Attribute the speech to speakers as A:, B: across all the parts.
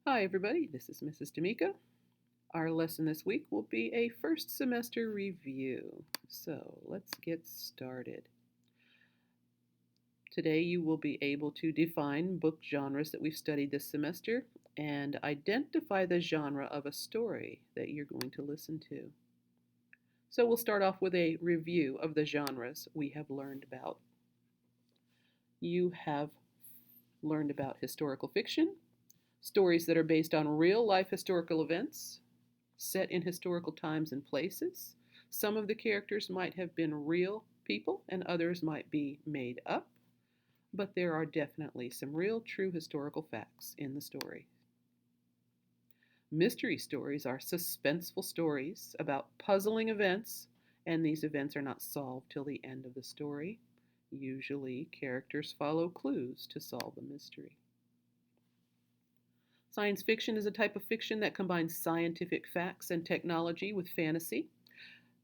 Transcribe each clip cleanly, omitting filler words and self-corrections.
A: Hi, everybody. This is Mrs. D'Amico. Our lesson this week will be a first semester review. So let's get started. Today, you will be able to define book genres that we've studied this semester and identify the genre of a story that you're going to listen to. So we'll start off with a review of the genres we have learned about. You have learned about historical fiction, stories that are based on real life historical events, set in historical times and places. Some of the characters might have been real people and others might be made up, but there are definitely some real, true historical facts in the story. Mystery stories are suspenseful stories about puzzling events, and these events are not solved till the end of the story. Usually, characters follow clues to solve the mystery. Science fiction is a type of fiction that combines scientific facts and technology with fantasy.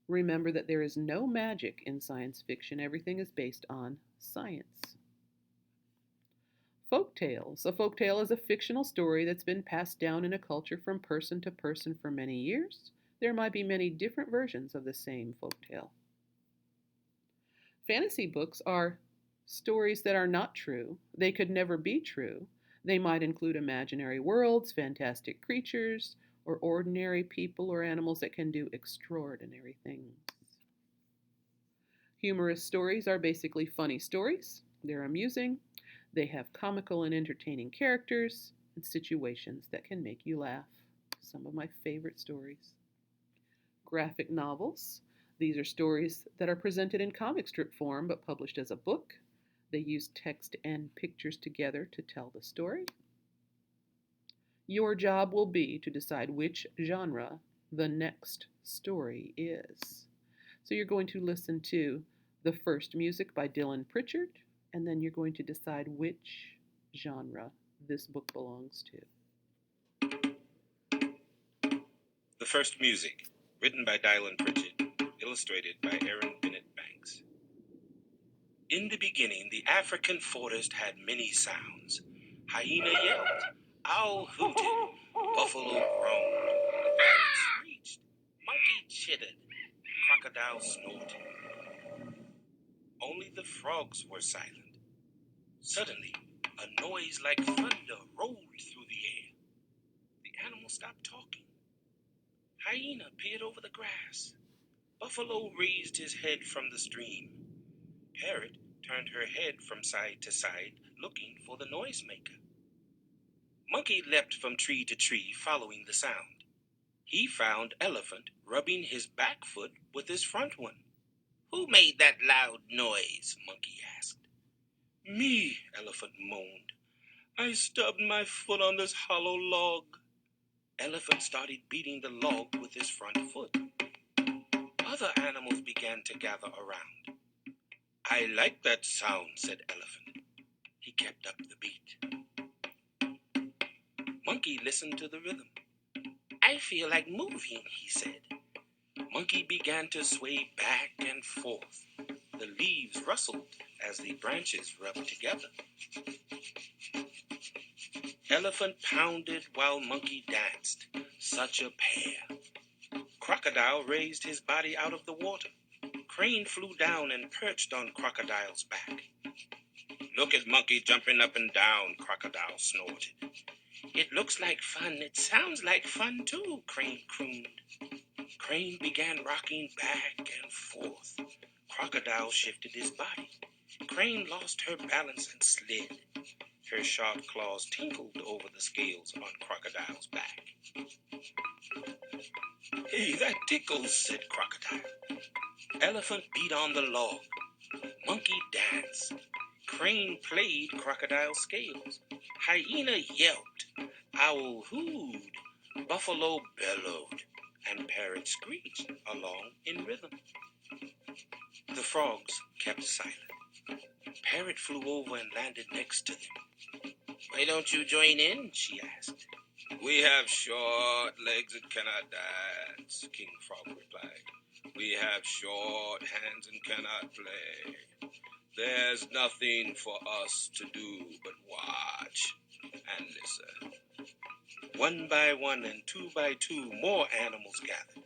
A: Remember that there is no magic in science fiction, everything is based on science. Folk tales. A folk tale is a fictional story that's been passed down in a culture from person to person for many years. There might be many different versions of the same folk tale. Fantasy books are stories that are not true. They could never be true. They might include imaginary worlds, fantastic creatures, or ordinary people or animals that can do extraordinary things. Humorous stories are basically funny stories. They're amusing. They have comical and entertaining characters and situations that can make you laugh. Some of my favorite stories. Graphic novels. These are stories that are presented in comic strip form but published as a book. They use text and pictures together to tell the story. Your job will be to decide which genre the next story is. So you're going to listen to the first music by Dylan Pritchard, and then you're going to decide which genre this book belongs to.
B: The first music, written by Dylan Pritchard, illustrated by Aaron Bennett Banks. In the beginning, the African forest had many sounds. Hyena yelped, owl hooted, buffalo groaned, lion screeched, monkey chittered, crocodile snorted. Only the frogs were silent. Suddenly, a noise like thunder rolled through the air. The animal stopped talking. Hyena peered over the grass. Buffalo raised his head from the stream. Parrot turned her head from side to side, looking for the noisemaker. Monkey leapt from tree to tree, following the sound. He found Elephant rubbing his back foot with his front one. "Who made that loud noise?" Monkey asked. "Me," Elephant moaned. "I stubbed my foot on this hollow log." Elephant started beating the log with his front foot. Other animals began to gather around. "I like that sound," said Elephant. He kept up the beat. Monkey listened to the rhythm. "I feel like moving," he said. Monkey began to sway back and forth. The leaves rustled as the branches rubbed together. Elephant pounded while Monkey danced. Such a pair. Crocodile raised his body out of the water. Crane flew down and perched on Crocodile's back. "Look at Monkey jumping up and down," Crocodile snorted. "It looks like fun. It sounds like fun, too," Crane crooned. Crane began rocking back and forth. Crocodile shifted his body. Crane lost her balance and slid. Her sharp claws tinkled over the scales on Crocodile's back. "Hey, that tickles," said Crocodile. Elephant beat on the log. Monkey danced. Crane played Crocodile scales. Hyena yelped. Owl hooed. Buffalo bellowed. And Parrot screeched along in rhythm. The frogs kept silent. Parrot flew over and landed next to them. "Why don't you join in?" she asked. "We have short legs and cannot dance," King Frog replied. "We have short hands and cannot play. There's nothing for us to do but watch and listen." One by one and two by two, more animals gathered.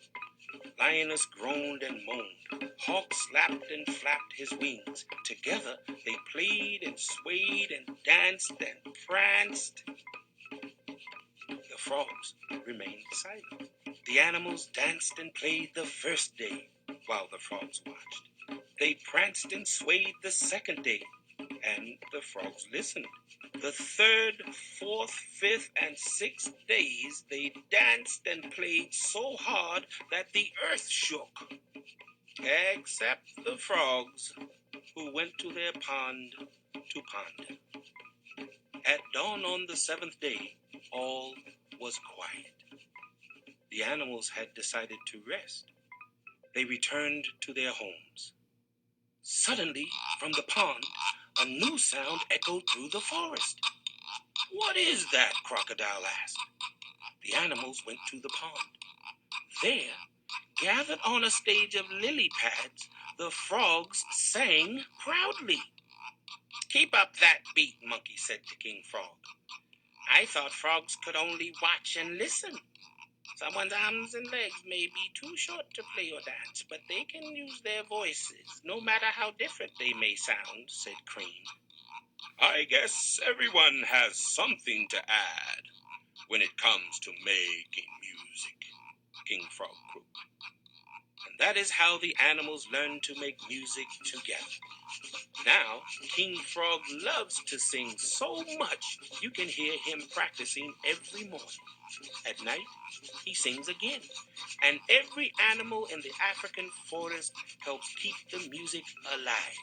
B: Lioness groaned and moaned. Hawk slapped and flapped his wings. Together they played and swayed and danced and pranced. The frogs remained silent. The animals danced and played the first day while the frogs watched. They pranced and swayed the second day, and the frogs listened. The third, fourth, fifth, and sixth days they danced and played so hard that the earth shook, except the frogs, who went to their pond to ponder. At dawn on the seventh day, all was quiet. The animals had decided to rest. They returned to their homes. Suddenly, from the pond, a new sound echoed through the forest. "What is that?" Crocodile asked. The animals went to the pond. There, gathered on a stage of lily pads, the frogs sang proudly. "Keep up that beat," Monkey said to King Frog. "I thought frogs could only watch and listen. Someone's arms and legs may be too short to play or dance, but they can use their voices, no matter how different they may sound," said Cream. "I guess everyone has something to add when it comes to making music," King Frog croaked. And that is how the animals learned to make music together. Now, King Frog loves to sing so much you can hear him practicing every morning. At night, he sings again. And every animal in the African forest helps keep the music alive.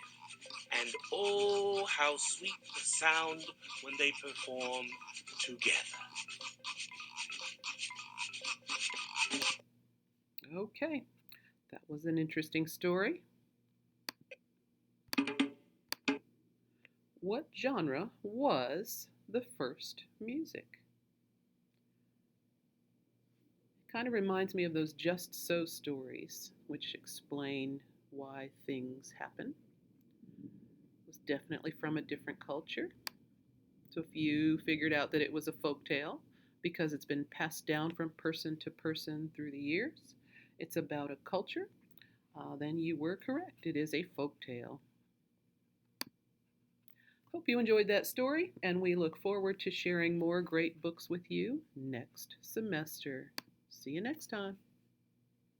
B: And oh, how sweet the sound when they perform together.
A: Okay, that was an interesting story. What genre was the first music? Kind of reminds me of those Just So stories, which explain why things happen. It was definitely from a different culture. So if you figured out that it was a folk tale because it's been passed down from person to person through the years, it's about a culture, then you were correct. It is a folk tale. Hope you enjoyed that story, and we look forward to sharing more great books with you next semester. See you next time.